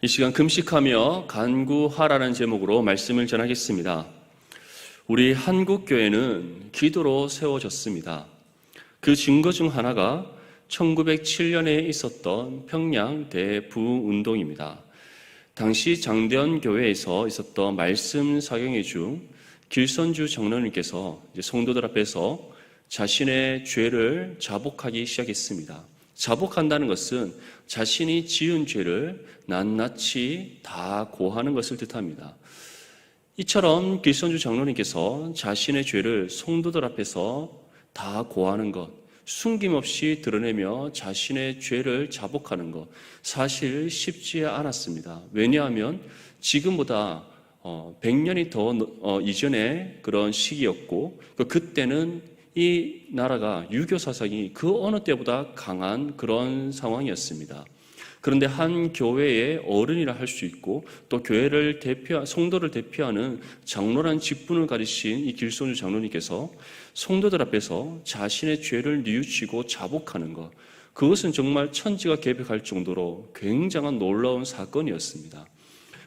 이 시간 금식하며 간구하라는 제목으로 말씀을 전하겠습니다. 우리 한국교회는 기도로 세워졌습니다. 그 증거 중 하나가 1907년에 있었던 평양 대부흥운동입니다. 당시 장대현 교회에서 있었던 말씀 사경회 중 길선주 장로님께서 성도들 앞에서 자신의 죄를 자복하기 시작했습니다. 자복한다는 것은 자신이 지은 죄를 낱낱이 다 고하는 것을 뜻합니다. 이처럼 길선주 장로님께서 자신의 죄를 성도들 앞에서 다 고하는 것, 숨김없이 드러내며 자신의 죄를 자복하는 것, 사실 쉽지 않았습니다. 왜냐하면 지금보다 100년이 더 이전의 그런 시기였고, 그때는 이 나라가 유교 사상이 그 어느 때보다 강한 그런 상황이었습니다. 그런데 한 교회의 어른이라 할 수 있고 또 교회를 성도를 대표하는 장로란 직분을 가지신 이 길선주 장로님께서 성도들 앞에서 자신의 죄를 뉘우치고 자복하는 것, 그것은 정말 천지가 개벽할 정도로 굉장한 놀라운 사건이었습니다.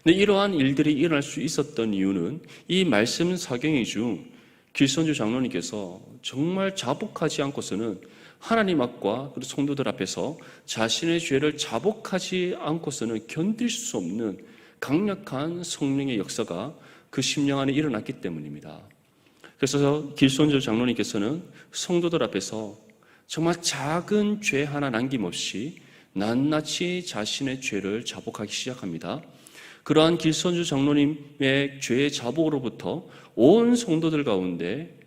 근데 이러한 일들이 일어날 수 있었던 이유는 이 말씀 사경회 중 길선주 장로님께서 정말 자복하지 않고서는 하나님 앞과 그리고 성도들 앞에서 자신의 죄를 자복하지 않고서는 견딜 수 없는 강력한 성령의 역사가 그 심령 안에 일어났기 때문입니다. 그래서 길선주 장로님께서는 성도들 앞에서 정말 작은 죄 하나 남김없이 낱낱이 자신의 죄를 자복하기 시작합니다. 그러한 길선주 장로님의 죄의 자복으로부터 온 성도들 가운데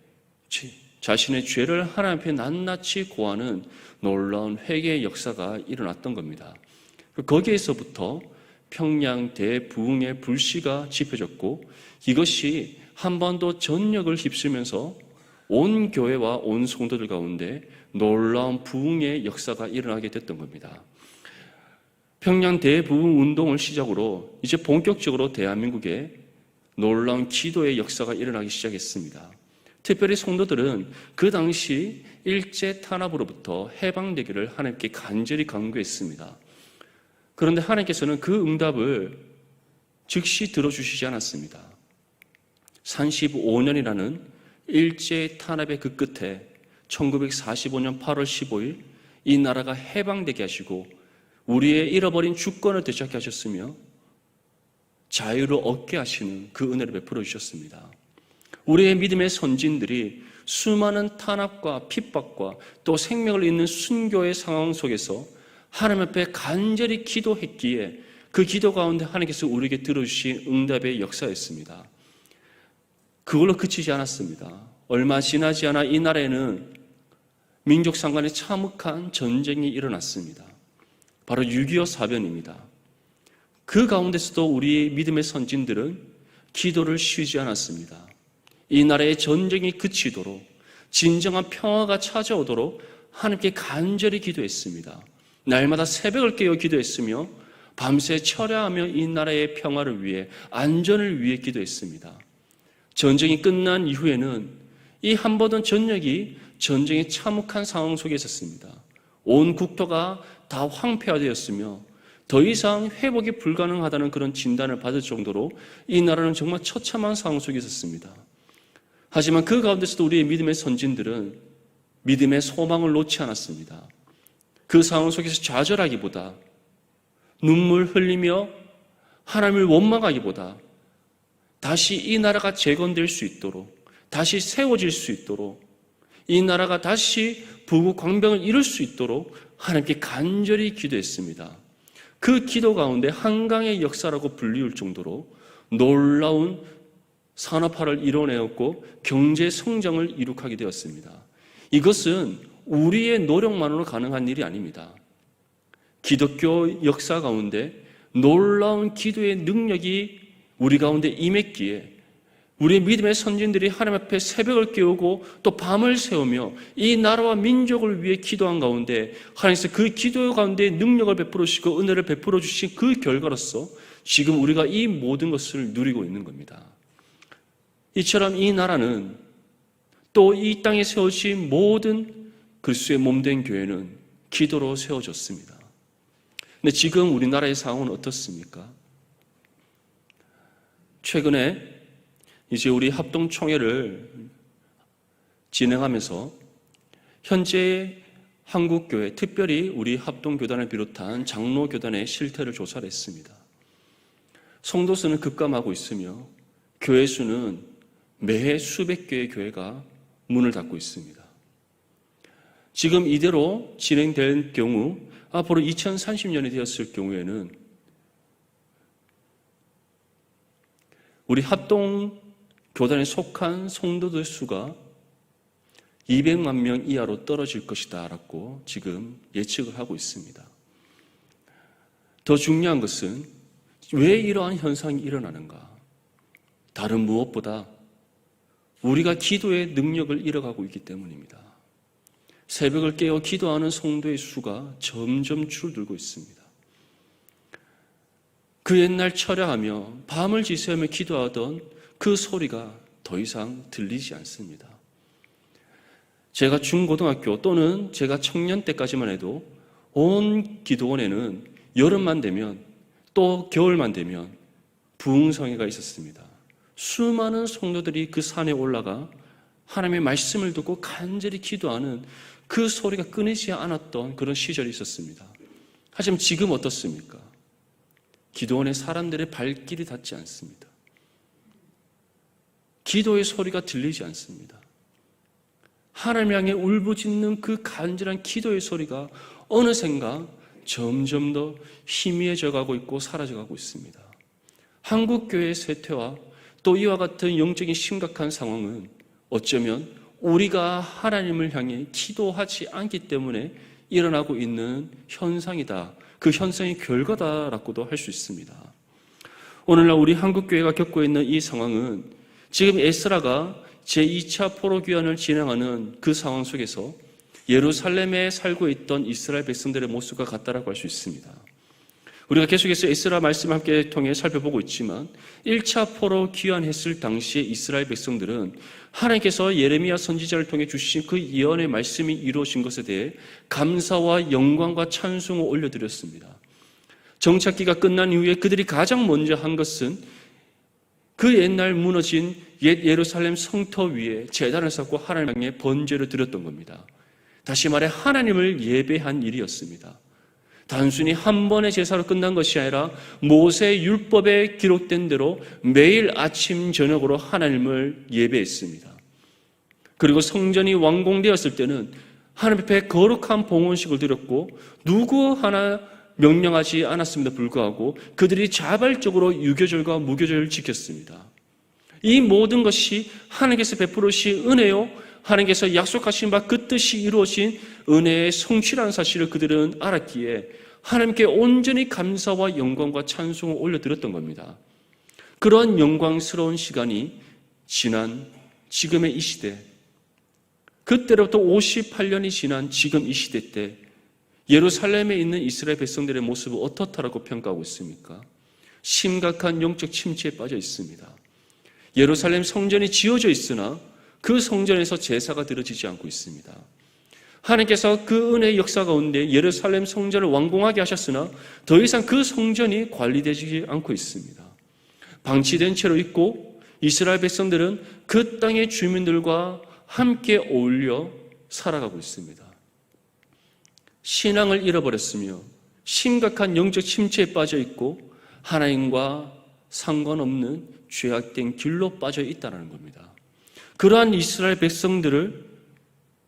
자신의 죄를 하나님 앞에 낱낱이 고하는 놀라운 회개의 역사가 일어났던 겁니다. 거기에서부터 평양 대부흥의 불씨가 지펴졌고, 이것이 한반도 전역을 휩쓰면서 온 교회와 온 성도들 가운데 놀라운 부흥의 역사가 일어나게 됐던 겁니다. 평양 대부흥 운동을 시작으로 이제 본격적으로 대한민국에 놀라운 기도의 역사가 일어나기 시작했습니다. 특별히 성도들은 그 당시 일제 탄압으로부터 해방되기를 하나님께 간절히 간구했습니다. 그런데 하나님께서는 그 응답을 즉시 들어주시지 않았습니다. 35년이라는 일제 탄압의 그 끝에 1945년 8월 15일 이 나라가 해방되게 하시고 우리의 잃어버린 주권을 되찾게 하셨으며 자유를 얻게 하시는 그 은혜를 베풀어 주셨습니다. 우리의 믿음의 선진들이 수많은 탄압과 핍박과 또 생명을 잃는 순교의 상황 속에서 하나님 앞에 간절히 기도했기에 그 기도 가운데 하나님께서 우리에게 들어주신 응답의 역사였습니다. 그걸로 그치지 않았습니다. 얼마 지나지 않아 이 나라에는 민족 상간의 참혹한 전쟁이 일어났습니다. 바로 6.25 사변입니다. 그 가운데서도 우리 믿음의 선진들은 기도를 쉬지 않았습니다. 이 나라의 전쟁이 그치도록 진정한 평화가 찾아오도록 하나님께 간절히 기도했습니다. 날마다 새벽을 깨어 기도했으며 밤새 철야하며 이 나라의 평화를 위해, 안전을 위해 기도했습니다. 전쟁이 끝난 이후에는 이 한반도 전역이 전쟁의 참혹한 상황 속에 있었습니다. 온 국토가 다 황폐화되었으며 더 이상 회복이 불가능하다는 그런 진단을 받을 정도로 이 나라는 정말 처참한 상황 속에 있었습니다. 하지만 그 가운데서도 우리의 믿음의 선진들은 믿음의 소망을 놓지 않았습니다. 그 상황 속에서 좌절하기보다, 눈물 흘리며 하나님을 원망하기보다 다시 이 나라가 재건될 수 있도록, 다시 세워질 수 있도록, 이 나라가 다시 부국 광명을 이룰 수 있도록 하나님께 간절히 기도했습니다. 그 기도 가운데 한강의 역사라고 불리울 정도로 놀라운 산업화를 이뤄내었고 경제 성장을 이룩하게 되었습니다. 이것은 우리의 노력만으로 가능한 일이 아닙니다. 기독교 역사 가운데 놀라운 기도의 능력이 우리 가운데 임했기에 우리의 믿음의 선진들이 하나님 앞에 새벽을 깨우고 또 밤을 새우며 이 나라와 민족을 위해 기도한 가운데 하나님께서 그 기도 가운데 능력을 베풀어 주시고 은혜를 베풀어 주신 그 결과로서 지금 우리가 이 모든 것을 누리고 있는 겁니다. 이처럼 이 나라는 또 이 땅에 세워진 모든 그리스도의 몸된 교회는 기도로 세워졌습니다. 근데 지금 우리나라의 상황은 어떻습니까? 최근에 이제 우리 합동총회를 진행하면서 현재 한국교회, 특별히 우리 합동교단을 비롯한 장로교단의 실태를 조사를 했습니다. 성도 수는 급감하고 있으며 교회 수는 매해 수백 개의 교회가 문을 닫고 있습니다. 지금 이대로 진행될 경우 앞으로 2030년이 되었을 경우에는 우리 합동교단에 속한 성도들 수가 200만 명 이하로 떨어질 것이다 라고 지금 예측을 하고 있습니다. 더 중요한 것은 왜 이러한 현상이 일어나는가? 다른 무엇보다 우리가 기도의 능력을 잃어가고 있기 때문입니다. 새벽을 깨어 기도하는 성도의 수가 점점 줄어들고 있습니다. 그 옛날 철야하며 밤을 지새우며 기도하던 그 소리가 더 이상 들리지 않습니다. 제가 중고등학교 또는 제가 청년 때까지만 해도 온 기도원에는 여름만 되면 또 겨울만 되면 부흥성회가 있었습니다. 수많은 성도들이 그 산에 올라가 하나님의 말씀을 듣고 간절히 기도하는 그 소리가 끊이지 않았던 그런 시절이 있었습니다. 하지만 지금 어떻습니까? 기도원에 사람들의 발길이 닿지 않습니다. 기도의 소리가 들리지 않습니다. 하나님 향해 울부짖는 그 간절한 기도의 소리가 어느샌가 점점 더 희미해져 가고 있고 사라져 가고 있습니다. 한국교회의 쇠퇴와 또 이와 같은 영적인 심각한 상황은 어쩌면 우리가 하나님을 향해 기도하지 않기 때문에 일어나고 있는 현상이다. 그 현상의 결과다라고도 할 수 있습니다. 오늘날 우리 한국교회가 겪고 있는 이 상황은 지금 에스라가 제2차 포로귀환을 진행하는 그 상황 속에서 예루살렘에 살고 있던 이스라엘 백성들의 모습과 같다라고 할 수 있습니다. 우리가 계속해서 에스라 말씀을 함께 통해 살펴보고 있지만 1차 포로 귀환했을 당시에 이스라엘 백성들은 하나님께서 예레미야 선지자를 통해 주신 그 예언의 말씀이 이루어진 것에 대해 감사와 영광과 찬송을 올려드렸습니다. 정착기가 끝난 이후에 그들이 가장 먼저 한 것은 그 옛날 무너진 옛 예루살렘 성터 위에 제단을 쌓고 하나님 향해 번제를 드렸던 겁니다. 다시 말해 하나님을 예배한 일이었습니다. 단순히 한 번의 제사로 끝난 것이 아니라 모세 율법에 기록된 대로 매일 아침 저녁으로 하나님을 예배했습니다. 그리고 성전이 완공되었을 때는 하나님 앞에 거룩한 봉헌식을 드렸고 누구 하나 명령하지 않았음에도 불구하고 그들이 자발적으로 유교절과 무교절을 지켰습니다. 이 모든 것이 하나님께서 베풀으신 은혜요, 하나님께서 약속하신 바 그 뜻이 이루어진 은혜의 성취라는 사실을 그들은 알았기에 하나님께 온전히 감사와 영광과 찬송을 올려드렸던 겁니다. 그러한 영광스러운 시간이 지난 지금의 이 시대, 그때로부터 58년이 지난 지금 이 시대 때 예루살렘에 있는 이스라엘 백성들의 모습을 어떻다라고 평가하고 있습니까? 심각한 영적 침체에 빠져 있습니다. 예루살렘 성전이 지어져 있으나 그 성전에서 제사가 드려지지 않고 있습니다. 하나님께서 그 은혜의 역사 가운데 예루살렘 성전을 완공하게 하셨으나 더 이상 그 성전이 관리되지 않고 있습니다. 방치된 채로 있고 이스라엘 백성들은 그 땅의 주민들과 함께 어울려 살아가고 있습니다. 신앙을 잃어버렸으며 심각한 영적 침체에 빠져 있고 하나님과 상관없는 죄악된 길로 빠져 있다는 겁니다. 그러한 이스라엘 백성들을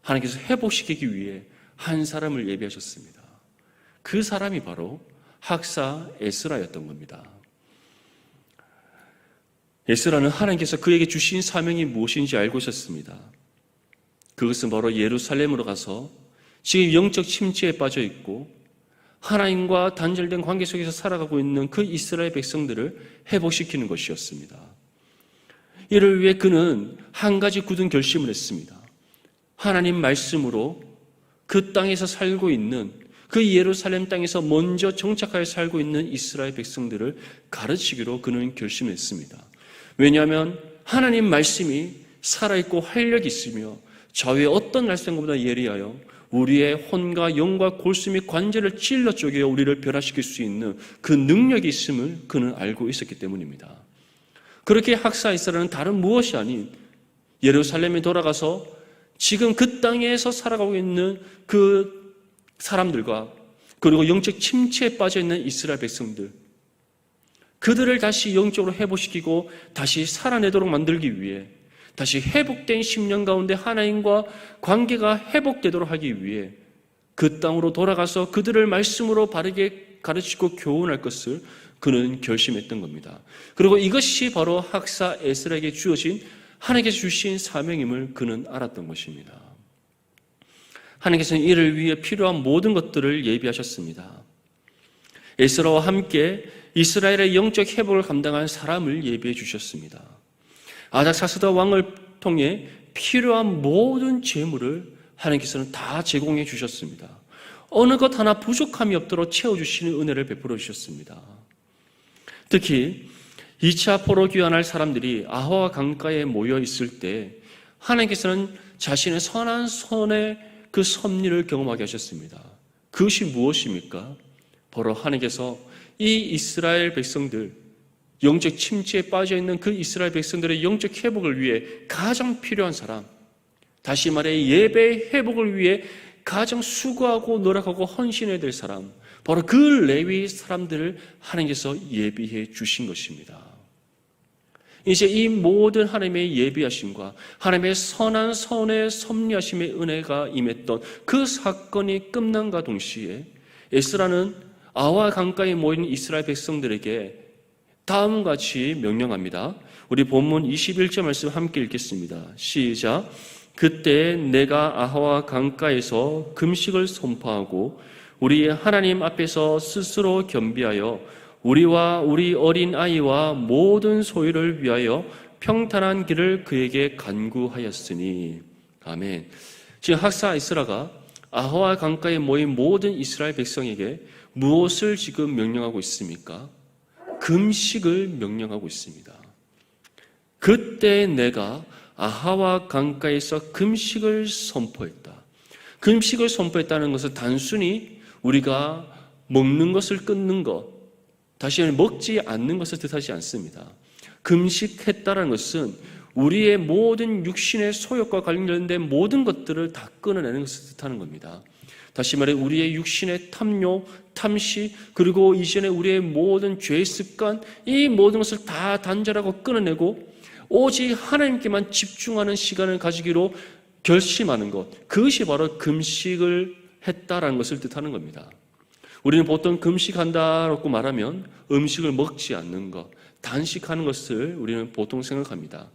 하나님께서 회복시키기 위해 한 사람을 예비하셨습니다. 그 사람이 바로 학사 에스라였던 겁니다. 에스라는 하나님께서 그에게 주신 사명이 무엇인지 알고 있었습니다. 그것은 바로 예루살렘으로 가서 지금 영적 침체에 빠져 있고 하나님과 단절된 관계 속에서 살아가고 있는 그 이스라엘 백성들을 회복시키는 것이었습니다. 이를 위해 그는 한 가지 굳은 결심을 했습니다. 하나님 말씀으로 그 땅에서 살고 있는 그 예루살렘 땅에서 먼저 정착하여 살고 있는 이스라엘 백성들을 가르치기로 그는 결심했습니다. 왜냐하면 하나님 말씀이 살아있고 활력이 있으며 좌우의 어떤 날쌘보다 예리하여 우리의 혼과 영과 골수 및 관절을 찔러 쪼개어 우리를 변화시킬 수 있는 그 능력이 있음을 그는 알고 있었기 때문입니다. 그렇게 학사 에스라는 다른 무엇이 아닌 예루살렘에 돌아가서 지금 그 땅에서 살아가고 있는 그 사람들과 그리고 영적 침체에 빠져 있는 이스라엘 백성들, 그들을 다시 영적으로 회복시키고 다시 살아내도록 만들기 위해, 다시 회복된 10년 가운데 하나님과 관계가 회복되도록 하기 위해 그 땅으로 돌아가서 그들을 말씀으로 바르게 가르치고 교훈할 것을 그는 결심했던 겁니다. 그리고 이것이 바로 학사 에스라에게 주어진 하나님께서 주신 사명임을 그는 알았던 것입니다. 하나님께서는 이를 위해 필요한 모든 것들을 예비하셨습니다. 에스라와 함께 이스라엘의 영적 회복을 감당한 사람을 예비해 주셨습니다. 아닥사스다 왕을 통해 필요한 모든 재물을 하나님께서는 다 제공해 주셨습니다. 어느 것 하나 부족함이 없도록 채워주시는 은혜를 베풀어 주셨습니다. 특히 2차 포로 귀환할 사람들이 아하와 강가에 모여 있을 때 하나님께서는 자신의 선한 손의 그 섭리를 경험하게 하셨습니다. 그것이 무엇입니까? 바로 하나님께서 이 이스라엘 백성들, 영적 침체에 빠져 있는 그 이스라엘 백성들의 영적 회복을 위해 가장 필요한 사람, 다시 말해 예배의 회복을 위해 가장 수고하고 노력하고 헌신해야 될 사람, 바로 그 레위 사람들을 하나님께서 예비해 주신 것입니다. 이제 이 모든 하나님의 예비하심과 하나님의 선한 선의 섭리하심의 은혜가 임했던 그 사건이 끝난과 동시에 에스라는 아와 강가에 모인 이스라엘 백성들에게 다음과 같이 명령합니다. 우리 본문 21절 말씀 함께 읽겠습니다. 시작. 그때 내가 아하와 강가에서 금식을 선포하고 우리 하나님 앞에서 스스로 겸비하여 우리와 우리 어린 아이와 모든 소유를 위하여 평탄한 길을 그에게 간구하였으니. 아멘. 지금 학사 에스라가 아하와 강가에 모인 모든 이스라엘 백성에게 무엇을 지금 명령하고 있습니까? 금식을 명령하고 있습니다. 그때 내가 아하와 강가에서 금식을 선포했다. 금식을 선포했다는 것은 단순히 우리가 먹는 것을 끊는 것, 다시 말해 먹지 않는 것을 뜻하지 않습니다. 금식했다는 것은 우리의 모든 육신의 소욕과 관련된 모든 것들을 다 끊어내는 것을 뜻하는 겁니다. 다시 말해 우리의 육신의 탐욕, 탐시, 그리고 이전에 우리의 모든 죄의 습관, 이 모든 것을 다 단절하고 끊어내고 오직 하나님께만 집중하는 시간을 가지기로 결심하는 것, 그것이 바로 금식을 했다라는 것을 뜻하는 겁니다. 우리는 보통 금식한다라고 말하면 음식을 먹지 않는 것, 단식하는 것을 우리는 보통 생각합니다.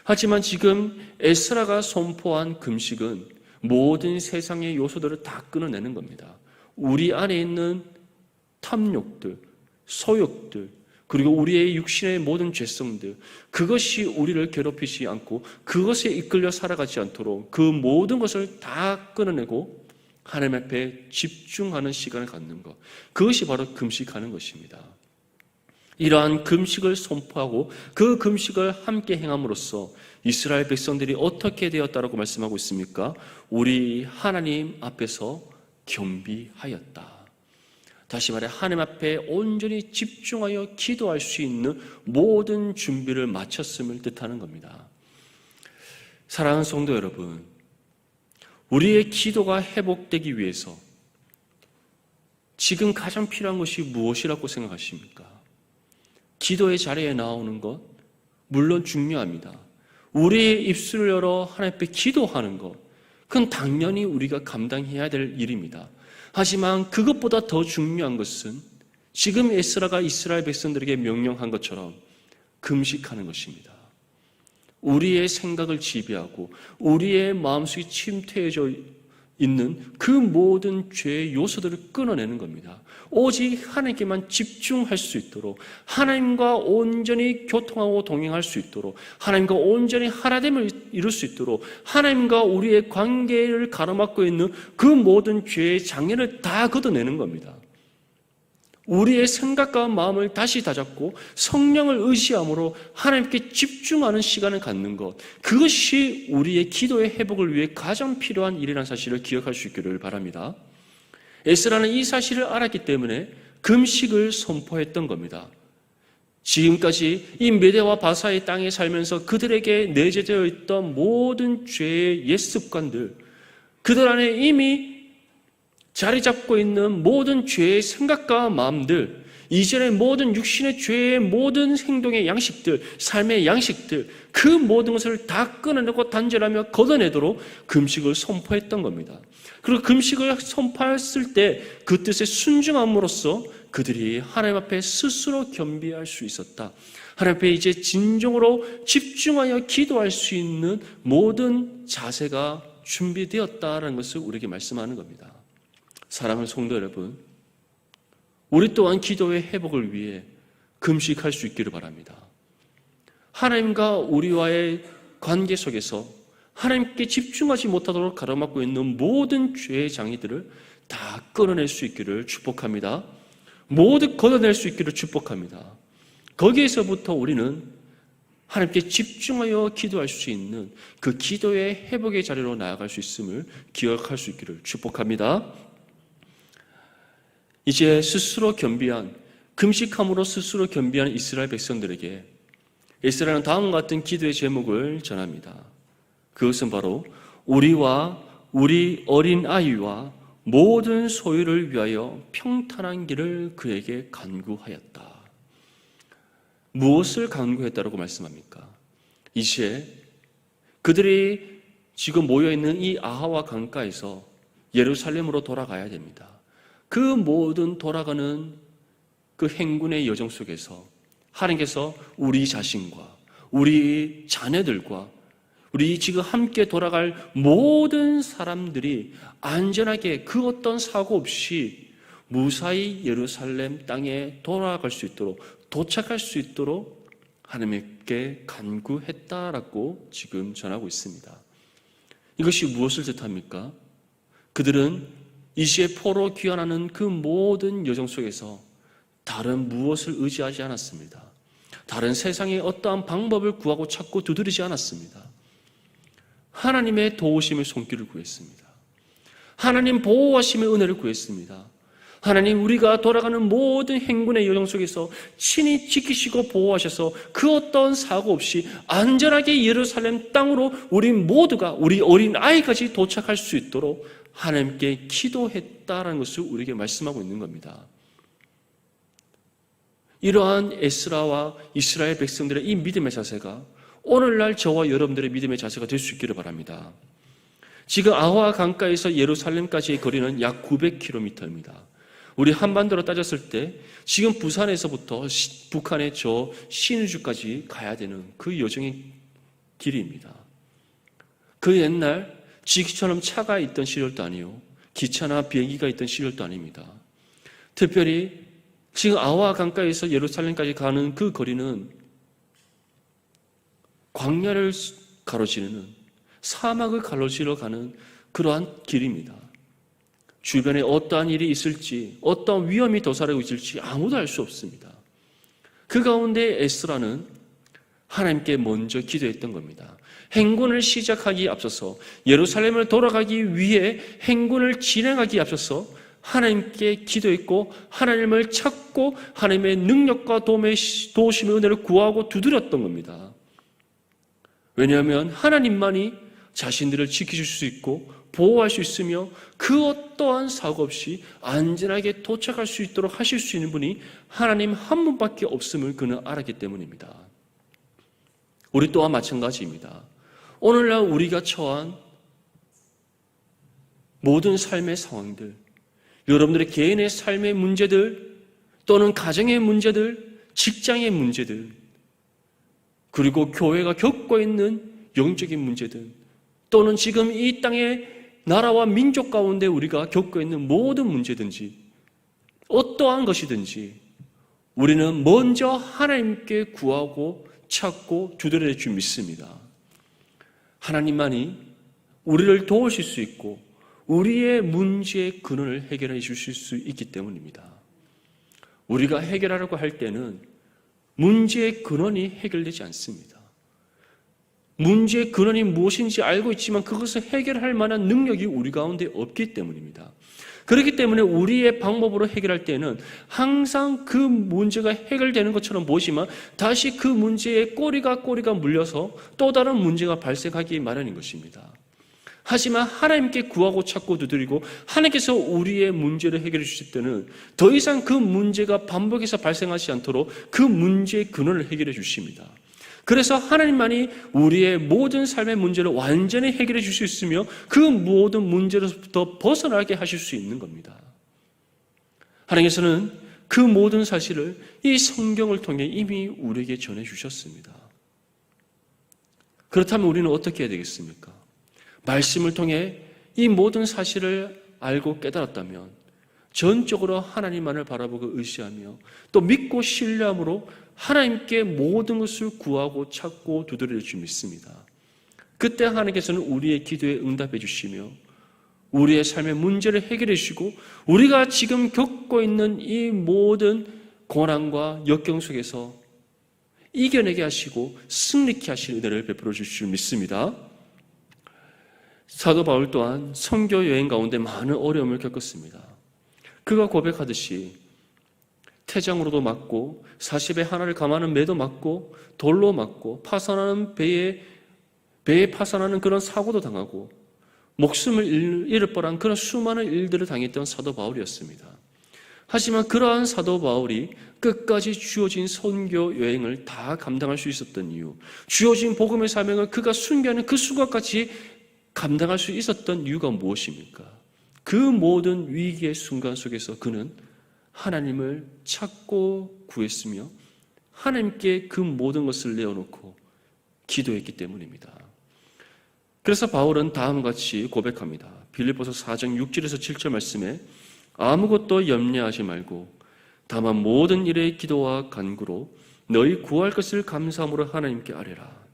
하지만 지금 에스라가 선포한 금식은 모든 세상의 요소들을 다 끊어내는 겁니다. 우리 안에 있는 탐욕들, 소욕들, 그리고 우리의 육신의 모든 죄성들, 그것이 우리를 괴롭히지 않고 그것에 이끌려 살아가지 않도록 그 모든 것을 다 끊어내고 하나님 앞에 집중하는 시간을 갖는 것, 그것이 바로 금식하는 것입니다. 이러한 금식을 선포하고 그 금식을 함께 행함으로써 이스라엘 백성들이 어떻게 되었다라고 말씀하고 있습니까? 우리 하나님 앞에서 겸비하였다. 다시 말해 하나님 앞에 온전히 집중하여 기도할 수 있는 모든 준비를 마쳤음을 뜻하는 겁니다. 사랑하는 성도 여러분, 우리의 기도가 회복되기 위해서 지금 가장 필요한 것이 무엇이라고 생각하십니까? 기도의 자리에 나오는 것 물론 중요합니다. 우리의 입술을 열어 하나님 앞에 기도하는 것, 그건 당연히 우리가 감당해야 될 일입니다. 하지만 그것보다 더 중요한 것은 지금 에스라가 이스라엘 백성들에게 명령한 것처럼 금식하는 것입니다. 우리의 생각을 지배하고 우리의 마음속에 침투해져 있는 그 모든 죄의 요소들을 끊어내는 겁니다. 오직 하나님께만 집중할 수 있도록, 하나님과 온전히 교통하고 동행할 수 있도록, 하나님과 온전히 하나됨을 이룰 수 있도록, 하나님과 우리의 관계를 가로막고 있는 그 모든 죄의 장애를 다 걷어내는 겁니다. 우리의 생각과 마음을 다시 다잡고 성령을 의지함으로 하나님께 집중하는 시간을 갖는 것, 그것이 우리의 기도의 회복을 위해 가장 필요한 일이라는 사실을 기억할 수 있기를 바랍니다. 에스라는 이 사실을 알았기 때문에 금식을 선포했던 겁니다. 지금까지 이 메대와 바사의 땅에 살면서 그들에게 내재되어 있던 모든 죄의 옛 습관들, 그들 안에 이미 자리 잡고 있는 모든 죄의 생각과 마음들, 이전의 모든 육신의 죄의 모든 행동의 양식들, 삶의 양식들, 그 모든 것을 다 끊어내고 단절하며 걷어내도록 금식을 선포했던 겁니다. 그리고 금식을 선포했을 때 그 뜻에 순종함으로써 그들이 하나님 앞에 스스로 겸비할 수 있었다. 하나님 앞에 이제 진정으로 집중하여 기도할 수 있는 모든 자세가 준비되었다는 것을 우리에게 말씀하는 겁니다. 사랑하는 성도 여러분, 우리 또한 기도의 회복을 위해 금식할 수 있기를 바랍니다. 하나님과 우리와의 관계 속에서 하나님께 집중하지 못하도록 가로막고 있는 모든 죄의 장애들을 다 끊어낼 수 있기를 축복합니다. 모두 걷어낼 수 있기를 축복합니다. 거기에서부터 우리는 하나님께 집중하여 기도할 수 있는 그 기도의 회복의 자리로 나아갈 수 있음을 기억할 수 있기를 축복합니다. 이제 스스로 겸비한, 금식함으로 스스로 겸비한 이스라엘 백성들에게 이스라엘은 다음과 같은 기도의 제목을 전합니다. 그것은 바로 우리와 우리 어린 아이와 모든 소유를 위하여 평탄한 길을 그에게 간구하였다. 무엇을 간구했다고 말씀합니까? 이제 그들이 지금 모여있는 이 아하와 강가에서 예루살렘으로 돌아가야 됩니다. 그 모든 돌아가는 그 행군의 여정 속에서 하나님께서 우리 자신과 우리 자녀들과 우리 지금 함께 돌아갈 모든 사람들이 안전하게 그 어떤 사고 없이 무사히 예루살렘 땅에 돌아갈 수 있도록, 도착할 수 있도록 하나님께 간구했다라고 지금 전하고 있습니다. 이것이 무엇을 뜻합니까? 그들은 이시의 포로 귀환하는 그 모든 여정 속에서 다른 무엇을 의지하지 않았습니다. 다른 세상의 어떠한 방법을 구하고 찾고 두드리지 않았습니다. 하나님의 도우심의 손길을 구했습니다. 하나님 보호하심의 은혜를 구했습니다. 하나님, 우리가 돌아가는 모든 행군의 여정 속에서 친히 지키시고 보호하셔서 그 어떤 사고 없이 안전하게 예루살렘 땅으로 우리 모두가, 우리 어린 아이까지 도착할 수 있도록 하나님께 기도했다라는 것을 우리에게 말씀하고 있는 겁니다. 이러한 에스라와 이스라엘 백성들의 이 믿음의 자세가 오늘날 저와 여러분들의 믿음의 자세가 될 수 있기를 바랍니다. 지금 아하 강가에서 예루살렘까지의 거리는 약 900km입니다. 우리 한반도로 따졌을 때 지금 부산에서부터 북한의 저 신의주까지 가야 되는 그 여정의 길입니다. 그 옛날 지금처럼 차가 있던 시절도 아니요, 기차나 비행기가 있던 시절도 아닙니다. 특별히 지금 아하 강가에서 예루살렘까지 가는 그 거리는 광야를 가로지르는, 사막을 가로지르러 가는 그러한 길입니다. 주변에 어떠한 일이 있을지, 어떠한 위험이 도사리고 있을지 아무도 알 수 없습니다. 그 가운데 에스라는 하나님께 먼저 기도했던 겁니다. 행군을 시작하기에 앞서서, 예루살렘을 돌아가기 위해 행군을 진행하기에 앞서서 하나님께 기도했고 하나님을 찾고 하나님의 능력과 도우심의 은혜를 구하고 두드렸던 겁니다. 왜냐하면 하나님만이 자신들을 지키실 수 있고 보호할 수 있으며 그 어떠한 사고 없이 안전하게 도착할 수 있도록 하실 수 있는 분이 하나님 한 분밖에 없음을 그는 알았기 때문입니다. 우리 또한 마찬가지입니다. 오늘날 우리가 처한 모든 삶의 상황들, 여러분들의 개인의 삶의 문제들, 또는 가정의 문제들, 직장의 문제들, 그리고 교회가 겪고 있는 영적인 문제들, 또는 지금 이 땅의 나라와 민족 가운데 우리가 겪고 있는 모든 문제든지 어떠한 것이든지 우리는 먼저 하나님께 구하고 찾고 두드릴 줄 믿습니다. 하나님만이 우리를 도우실 수 있고 우리의 문제의 근원을 해결해 주실 수 있기 때문입니다. 우리가 해결하려고 할 때는 문제의 근원이 해결되지 않습니다. 문제의 근원이 무엇인지 알고 있지만 그것을 해결할 만한 능력이 우리 가운데 없기 때문입니다. 그렇기 때문에 우리의 방법으로 해결할 때는 항상 그 문제가 해결되는 것처럼 보지만 다시 그 문제에 꼬리가 물려서 또 다른 문제가 발생하기 마련인 것입니다. 하지만 하나님께 구하고 찾고 두드리고 하나님께서 우리의 문제를 해결해 주실 때는 더 이상 그 문제가 반복해서 발생하지 않도록 그 문제의 근원을 해결해 주십니다. 그래서 하나님만이 우리의 모든 삶의 문제를 완전히 해결해 줄 수 있으며 그 모든 문제로부터 벗어나게 하실 수 있는 겁니다. 하나님께서는 그 모든 사실을 이 성경을 통해 이미 우리에게 전해 주셨습니다. 그렇다면 우리는 어떻게 해야 되겠습니까? 말씀을 통해 이 모든 사실을 알고 깨달았다면 전적으로 하나님만을 바라보고 의지하며 또 믿고 신뢰함으로 하나님께 모든 것을 구하고 찾고 두드릴 줄 믿습니다. 그때 하나님께서는 우리의 기도에 응답해 주시며 우리의 삶의 문제를 해결해 주시고 우리가 지금 겪고 있는 이 모든 고난과 역경 속에서 이겨내게 하시고 승리케 하실 은혜를 베풀어 주실 줄 믿습니다. 사도 바울 또한 선교 여행 가운데 많은 어려움을 겪었습니다. 그가 고백하듯이 태장으로도 맞고 40에 하나를 감하는 매도 맞고 돌로 맞고 파산하는 배에 파산하는 그런 사고도 당하고 목숨을 잃을 뻔한 그런 수많은 일들을 당했던 사도 바울이었습니다. 하지만 그러한 사도 바울이 끝까지 주어진 선교 여행을 다 감당할 수 있었던 이유, 주어진 복음의 사명을 그가 순교하는 그 순간까지 감당할 수 있었던 이유가 무엇입니까? 그 모든 위기의 순간 속에서 그는 하나님을 찾고 구했으며 하나님께 그 모든 것을 내어놓고 기도했기 때문입니다. 그래서 바울은 다음과 같이 고백합니다. 빌립보서 4장 6절에서 7절 말씀에 아무것도 염려하지 말고 다만 모든 일에 기도와 간구로 너희 구할 것을 감사함으로 하나님께 아뢰라.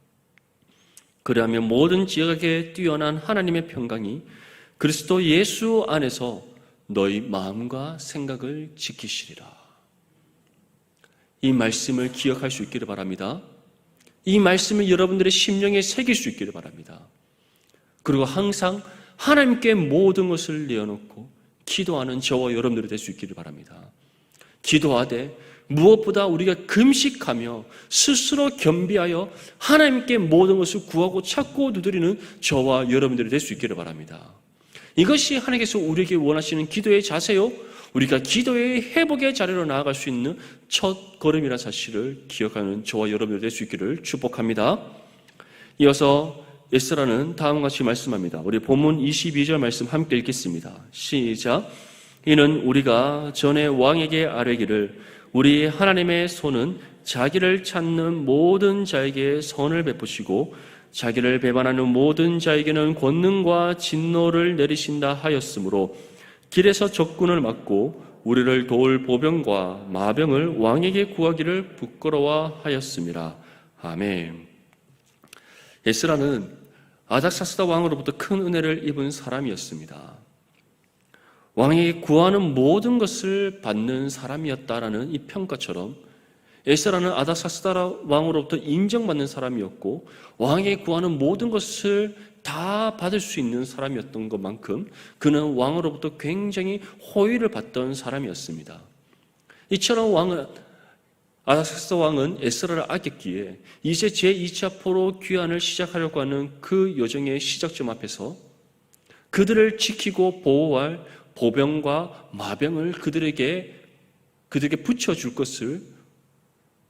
그리하면 모든 지각에 뛰어난 하나님의 평강이 그리스도 예수 안에서 너희 마음과 생각을 지키시리라. 이 말씀을 기억할 수 있기를 바랍니다. 이 말씀을 여러분들의 심령에 새길 수 있기를 바랍니다. 그리고 항상 하나님께 모든 것을 내어놓고 기도하는 저와 여러분들이 될 수 있기를 바랍니다. 기도하되 무엇보다 우리가 금식하며 스스로 겸비하여 하나님께 모든 것을 구하고 찾고 두드리는 저와 여러분들이 될 수 있기를 바랍니다. 이것이 하나님께서 우리에게 원하시는 기도의 자세요, 우리가 기도의 회복의 자리로 나아갈 수 있는 첫 걸음이라는 사실을 기억하는 저와 여러분들이 될 수 있기를 축복합니다. 이어서 에스라는 다음과 같이 말씀합니다. 우리 본문 22절 말씀 함께 읽겠습니다. 시작. 이는 우리가 전에 왕에게 아뢰기를 우리 하나님의 손은 자기를 찾는 모든 자에게 선을 베푸시고 자기를 배반하는 모든 자에게는 권능과 진노를 내리신다 하였으므로 길에서 적군을 막고 우리를 도울 보병과 마병을 왕에게 구하기를 부끄러워하였습니다. 아멘. 에스라는 아닥사스다 왕으로부터 큰 은혜를 입은 사람이었습니다. 왕에게 구하는 모든 것을 받는 사람이었다라는 이 평가처럼 에스라는 아닥사스다 왕으로부터 인정받는 사람이었고 왕에게 구하는 모든 것을 다 받을 수 있는 사람이었던 것만큼 그는 왕으로부터 굉장히 호의를 받던 사람이었습니다. 이처럼 아닥사스다 왕은 에스라를 아꼈기에 이제 제2차 포로 귀환을 시작하려고 하는 그 여정의 시작점 앞에서 그들을 지키고 보호할 보병과 마병을 그들에게 붙여줄 것을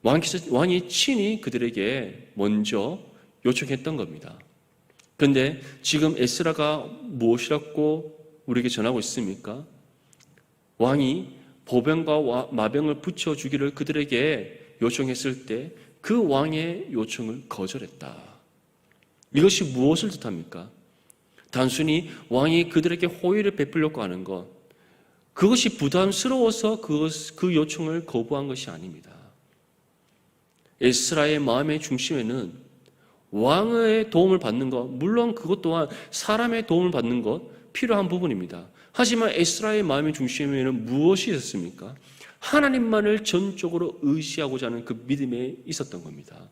왕이 친히 그들에게 먼저 요청했던 겁니다. 그런데 지금 에스라가 무엇이라고 우리에게 전하고 있습니까? 왕이 보병과 마병을 붙여주기를 그들에게 요청했을 때 그 왕의 요청을 거절했다. 이것이 무엇을 뜻합니까? 단순히 왕이 그들에게 호의를 베풀려고 하는 것, 그것이 부담스러워서 그 요청을 거부한 것이 아닙니다. 에스라의 마음의 중심에는 왕의 도움을 받는 것, 물론 그것 또한 사람의 도움을 받는 것 필요한 부분입니다. 하지만 에스라의 마음의 중심에는 무엇이 있었습니까? 하나님만을 전적으로 의지하고자 하는 그 믿음에 있었던 겁니다.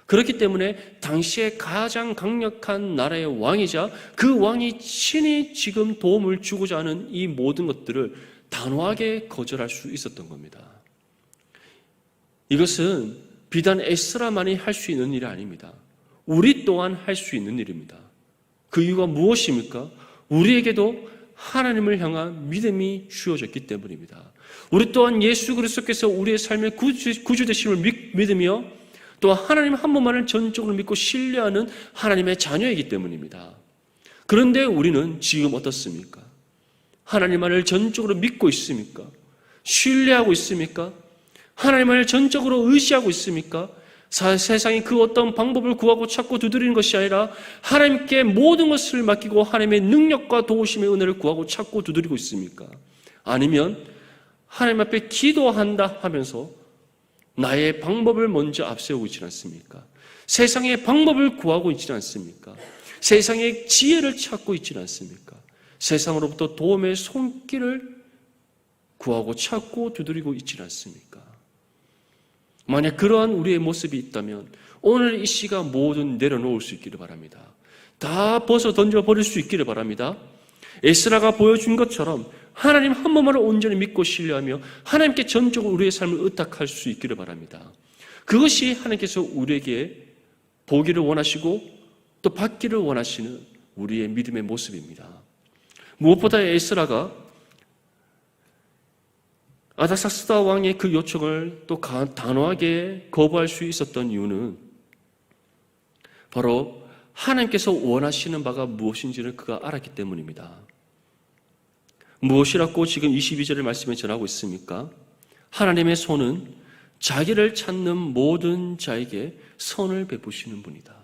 그렇기 때문에 당시에 가장 강력한 나라의 왕이자 그 왕이 친히 지금 도움을 주고자 하는 이 모든 것들을 단호하게 거절할 수 있었던 겁니다. 이것은 비단 에스라만이 할 수 있는 일이 아닙니다. 우리 또한 할 수 있는 일입니다. 그 이유가 무엇입니까? 우리에게도 하나님을 향한 믿음이 주어졌기 때문입니다. 우리 또한 예수 그리스도께서 우리의 삶의 구주 되심을 믿으며 또 하나님 한 분만을 전적으로 믿고 신뢰하는 하나님의 자녀이기 때문입니다. 그런데 우리는 지금 어떻습니까? 하나님만을 전적으로 믿고 있습니까? 신뢰하고 있습니까? 하나님을 전적으로 의지하고 있습니까? 세상이 그 어떤 방법을 구하고 찾고 두드리는 것이 아니라 하나님께 모든 것을 맡기고 하나님의 능력과 도우심의 은혜를 구하고 찾고 두드리고 있습니까? 아니면 하나님 앞에 기도한다 하면서 나의 방법을 먼저 앞세우고 있지 않습니까? 세상의 방법을 구하고 있지 않습니까? 세상의 지혜를 찾고 있지 않습니까? 세상으로부터 도움의 손길을 구하고 찾고 두드리고 있지 않습니까? 만약 그러한 우리의 모습이 있다면 오늘 이 시간 모든 내려놓을 수 있기를 바랍니다. 다 벗어 던져버릴 수 있기를 바랍니다. 에스라가 보여준 것처럼 하나님 한 분만을 온전히 믿고 신뢰하며 하나님께 전적으로 우리의 삶을 의탁할 수 있기를 바랍니다. 그것이 하나님께서 우리에게 보기를 원하시고 또 받기를 원하시는 우리의 믿음의 모습입니다. 무엇보다 에스라가 아닥사스다 왕의 그 요청을 또 단호하게 거부할 수 있었던 이유는 바로 하나님께서 원하시는 바가 무엇인지를 그가 알았기 때문입니다. 무엇이라고 지금 22절의 말씀에 전하고 있습니까? 하나님의 손은 자기를 찾는 모든 자에게 선을 베푸시는 분이다.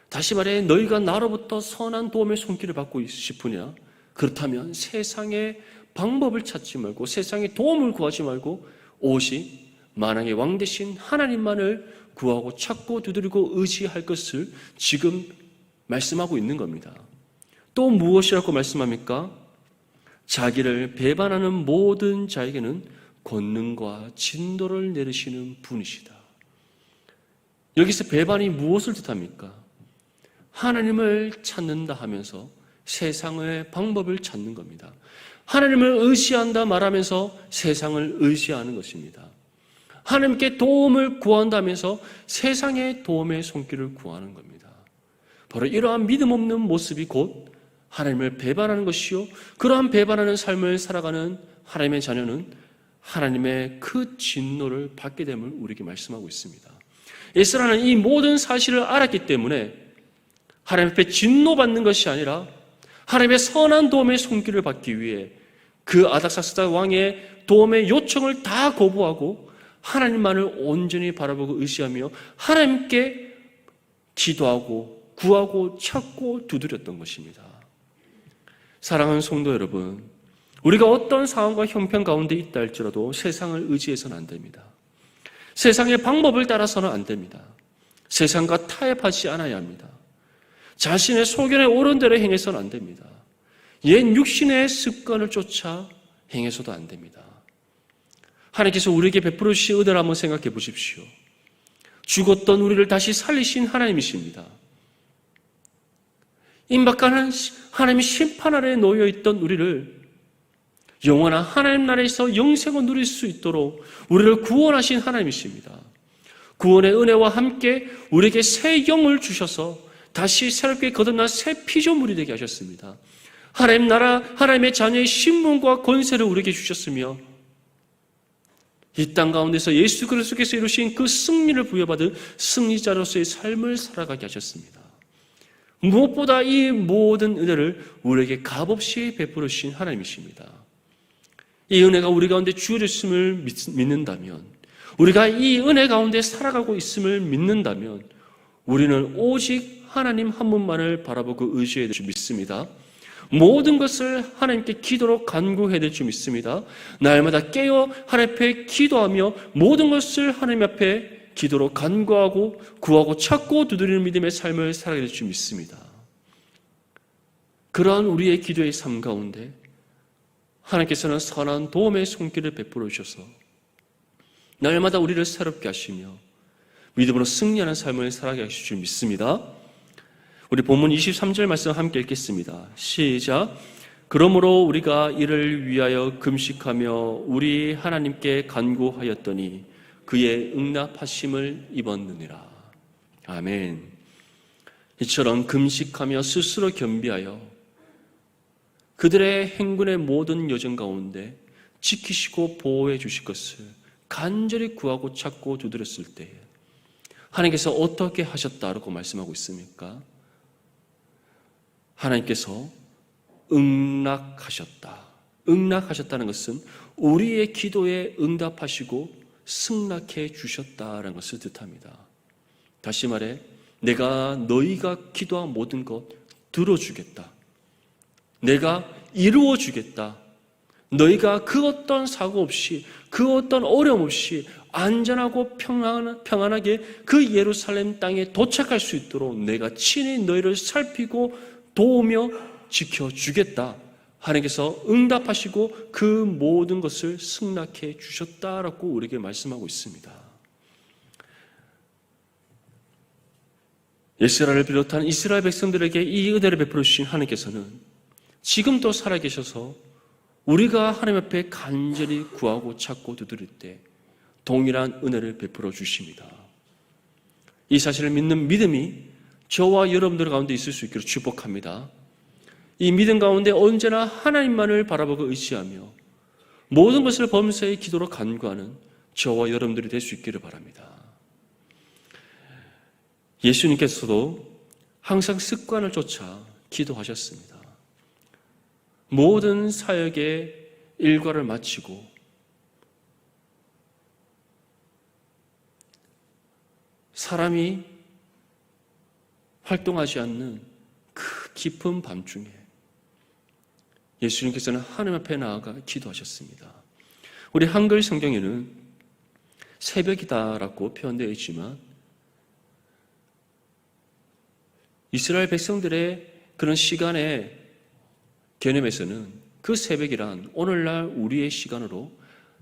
다시 말해 너희가 나로부터 선한 도움의 손길을 받고 싶으냐? 그렇다면 세상의 방법을 찾지 말고 세상의 도움을 구하지 말고 오직 만왕의 왕 되신 하나님만을 구하고 찾고 두드리고 의지할 것을 지금 말씀하고 있는 겁니다. 또 무엇이라고 말씀합니까? 자기를 배반하는 모든 자에게는 권능과 진노를 내리시는 분이시다. 여기서 배반이 무엇을 뜻합니까? 하나님을 찾는다 하면서 세상의 방법을 찾는 겁니다. 하나님을 의지한다 말하면서 세상을 의지하는 것입니다. 하나님께 도움을 구한다면서 세상의 도움의 손길을 구하는 겁니다. 바로 이러한 믿음 없는 모습이 곧 하나님을 배반하는 것이요, 그러한 배반하는 삶을 살아가는 하나님의 자녀는 하나님의 그 진노를 받게 됨을 우리에게 말씀하고 있습니다. 에스라는 이 모든 사실을 알았기 때문에 하나님 앞에 진노받는 것이 아니라 하나님의 선한 도움의 손길을 받기 위해 그 아닥사스다 왕의 도움의 요청을 다 거부하고 하나님만을 온전히 바라보고 의지하며 하나님께 기도하고 구하고 찾고 두드렸던 것입니다. 사랑하는 성도 여러분, 우리가 어떤 상황과 형편 가운데 있다 할지라도 세상을 의지해서는 안 됩니다. 세상의 방법을 따라서는 안 됩니다. 세상과 타협하지 않아야 합니다. 자신의 소견에 옳은 대로 행해서는 안 됩니다. 옛 육신의 습관을 쫓아 행해서도 안 됩니다. 하나님께서 우리에게 베풀어 주신 은혜를 한번 생각해 보십시오. 죽었던 우리를 다시 살리신 하나님이십니다. 임박하는 하나님의 심판 아래에 놓여있던 우리를 영원한 하나님 나라에서 영생을 누릴 수 있도록 우리를 구원하신 하나님이십니다. 구원의 은혜와 함께 우리에게 새 영을 주셔서 다시 새롭게 거듭난 새 피조물이 되게 하셨습니다. 하나님 나라, 하나님의 자녀의 신분과 권세를 우리에게 주셨으며 이 땅 가운데서 예수 그리스도께서 이루신 그 승리를 부여받은 승리자로서의 삶을 살아가게 하셨습니다. 무엇보다 이 모든 은혜를 우리에게 값없이 베풀어 주신 하나님이십니다. 이 은혜가 우리 가운데 주어졌음을 믿는다면, 우리가 이 은혜 가운데 살아가고 있음을 믿는다면 우리는 오직 하나님 한 분만을 바라보고 의지해야 될 줄 믿습니다. 모든 것을 하나님께 기도로 간구해야 될 줄 믿습니다. 날마다 깨어 하나님 앞에 기도하며 모든 것을 하나님 앞에 기도로 간구하고 구하고 찾고 두드리는 믿음의 삶을 살아가야 될 줄 믿습니다. 그러한 우리의 기도의 삶 가운데 하나님께서는 선한 도움의 손길을 베풀어 주셔서 날마다 우리를 새롭게 하시며 믿음으로 승리하는 삶을 살아가게 하실 줄 믿습니다. 우리 본문 23절 말씀 함께 읽겠습니다. 시작. 그러므로 우리가 이를 위하여 금식하며 우리 하나님께 간구하였더니 그의 응답하심을 입었느니라. 아멘. 이처럼 금식하며 스스로 겸비하여 그들의 행군의 모든 여정 가운데 지키시고 보호해 주실 것을 간절히 구하고 찾고 두드렸을 때에 하나님께서 어떻게 하셨다라고 말씀하고 있습니까? 하나님께서 응낙하셨다. 응낙하셨다는 것은 우리의 기도에 응답하시고 승낙해 주셨다는 것을 뜻합니다. 다시 말해 내가 너희가 기도한 모든 것 들어주겠다. 내가 이루어주겠다. 너희가 그 어떤 사고 없이 그 어떤 어려움 없이 안전하고 평안하게 그 예루살렘 땅에 도착할 수 있도록 내가 친히 너희를 살피고 도우며 지켜주겠다. 하나님께서 응답하시고 그 모든 것을 승낙해 주셨다라고 우리에게 말씀하고 있습니다. 이스라엘을 비롯한 이스라엘 백성들에게 이 은혜를 베풀어 주신 하나님께서는 지금도 살아계셔서 우리가 하나님 앞에 간절히 구하고 찾고 두드릴 때 동일한 은혜를 베풀어 주십니다. 이 사실을 믿는 믿음이 저와 여러분들 가운데 있을 수 있기를 축복합니다. 이 믿음 가운데 언제나 하나님만을 바라보고 의지하며 모든 것을 범사의 기도로 간구하는 저와 여러분들이 될 수 있기를 바랍니다. 예수님께서도 항상 습관을 쫓아 기도하셨습니다. 모든 사역의 일과를 마치고 사람이 활동하지 않는 그 깊은 밤중에 예수님께서는 하나님 앞에 나아가 기도하셨습니다. 우리 한글 성경에는 새벽이다라고 표현되어 있지만 이스라엘 백성들의 그런 시간의 개념에서는 그 새벽이란 오늘날 우리의 시간으로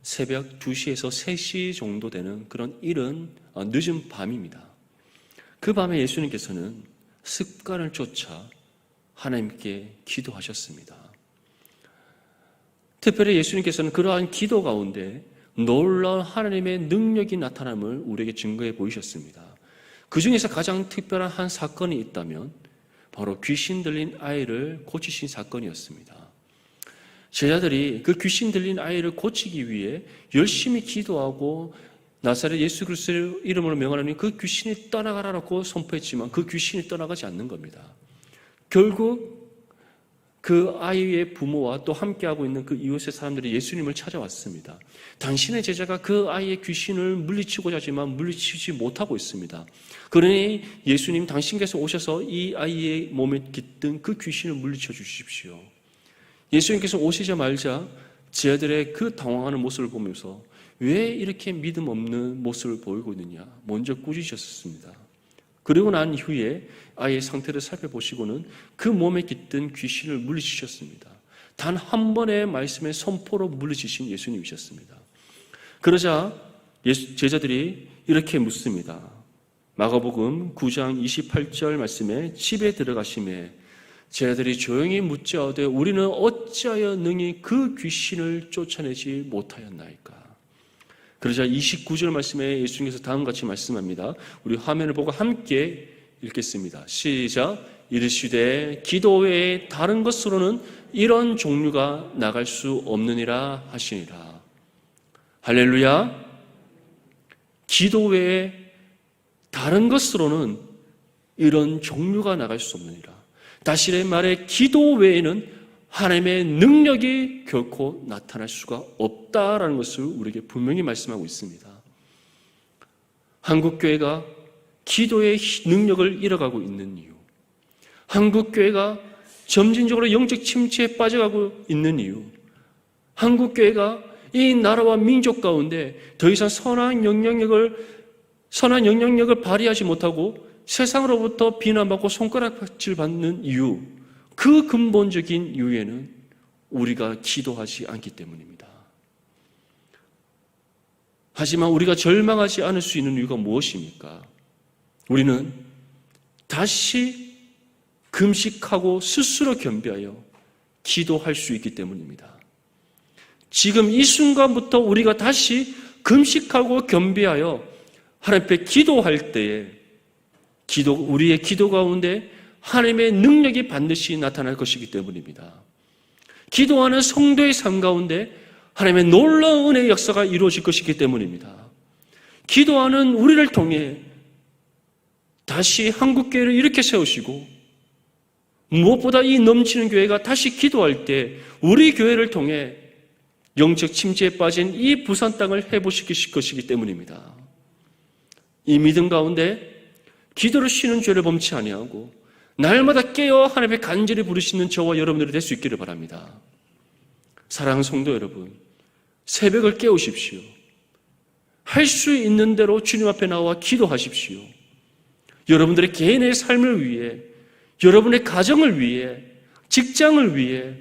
새벽 2시에서 3시 정도 되는 그런 이른 늦은 밤입니다. 그 밤에 예수님께서는 습관을 쫓아 하나님께 기도하셨습니다. 특별히 예수님께서는 그러한 기도 가운데 놀라운 하나님의 능력이 나타남을 우리에게 증거해 보이셨습니다. 그 중에서 가장 특별한 한 사건이 있다면 바로 귀신 들린 아이를 고치신 사건이었습니다. 제자들이 그 귀신 들린 아이를 고치기 위해 열심히 기도하고 나사렛 예수 그리스도의 이름으로 명하노니 그 귀신이 떠나가라고 선포했지만 그 귀신이 떠나가지 않는 겁니다. 결국 그 아이의 부모와 또 함께하고 있는 그 이웃의 사람들이 예수님을 찾아왔습니다. 당신의 제자가 그 아이의 귀신을 물리치고자 하지만 물리치지 못하고 있습니다. 그러니 예수님 당신께서 오셔서 이 아이의 몸에 깃든 그 귀신을 물리쳐 주십시오. 예수님께서 오시자마자 제자들의 그 당황하는 모습을 보면서 왜 이렇게 믿음 없는 모습을 보이고 있느냐 먼저 꾸짖으셨습니다. 그리고 난 이후에 아이의 상태를 살펴보시고는 그 몸에 깃든 귀신을 물리치셨습니다. 단 한 번의 말씀의 선포로 물리치신 예수님이셨습니다. 그러자 제자들이 이렇게 묻습니다. 마가복음 9장 28절 말씀에 집에 들어가심에 제자들이 조용히 묻자오되 우리는 어찌하여 능히 그 귀신을 쫓아내지 못하였나이까. 그러자 29절 말씀에 예수님께서 다음과 같이 말씀합니다. 우리 화면을 보고 함께 읽겠습니다. 시작. 이르시되 기도 외에 다른 것으로는 이런 종류가 나갈 수 없느니라 하시니라. 할렐루야. 기도 외에 다른 것으로는 이런 종류가 나갈 수 없느니라. 다시 말해 기도 외에는 하나님의 능력이 결코 나타날 수가 없다라는 것을 우리에게 분명히 말씀하고 있습니다. 한국교회가 기도의 능력을 잃어가고 있는 이유, 한국교회가 점진적으로 영적 침체에 빠져가고 있는 이유, 한국교회가 이 나라와 민족 가운데 더 이상 선한 영향력을 발휘하지 못하고 세상으로부터 비난받고 손가락질 받는 이유, 그 근본적인 이유에는 우리가 기도하지 않기 때문입니다. 하지만 우리가 절망하지 않을 수 있는 이유가 무엇입니까? 우리는 다시 금식하고 스스로 겸비하여 기도할 수 있기 때문입니다. 지금 이 순간부터 우리가 다시 금식하고 겸비하여 하나님 앞에 기도할 때에 우리의 기도 가운데 하나님의 능력이 반드시 나타날 것이기 때문입니다. 기도하는 성도의 삶 가운데 하나님의 놀라운 은혜의 역사가 이루어질 것이기 때문입니다. 기도하는 우리를 통해 다시 한국교회를 이렇게 세우시고 무엇보다 이 넘치는 교회가 다시 기도할 때 우리 교회를 통해 영적 침체에 빠진 이 부산 땅을 회복시키실 것이기 때문입니다. 이 믿음 가운데 기도를 쉬는 죄를 범치 아니하고 날마다 깨어 하나님의 간절히 부르시는 저와 여러분들이 될 수 있기를 바랍니다. 사랑하는 성도 여러분, 새벽을 깨우십시오. 할 수 있는 대로 주님 앞에 나와 기도하십시오. 여러분들의 개인의 삶을 위해, 여러분의 가정을 위해, 직장을 위해,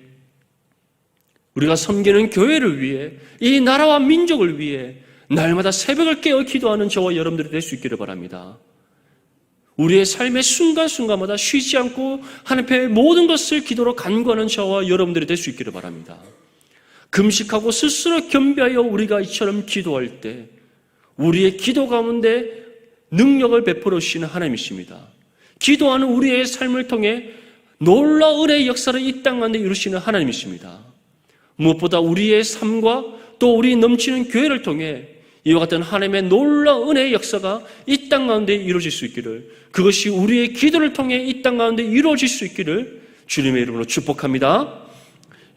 우리가 섬기는 교회를 위해, 이 나라와 민족을 위해 날마다 새벽을 깨어 기도하는 저와 여러분들이 될 수 있기를 바랍니다. 우리의 삶의 순간순간마다 쉬지 않고 하나님 앞에 모든 것을 기도로 간구하는 저와 여러분들이 될 수 있기를 바랍니다. 금식하고 스스로 겸비하여 우리가 이처럼 기도할 때 우리의 기도 가운데 능력을 베풀어 주시는 하나님이십니다. 기도하는 우리의 삶을 통해 놀라운 은혜의 역사를 이 땅 가운데 이루시는 하나님이십니다. 무엇보다 우리의 삶과 또 우리 넘치는 교회를 통해 이와 같은 하나님의 놀라운 은혜의 역사가 이 땅 가운데 이루어질 수 있기를, 그것이 우리의 기도를 통해 이 땅 가운데 이루어질 수 있기를 주님의 이름으로 축복합니다.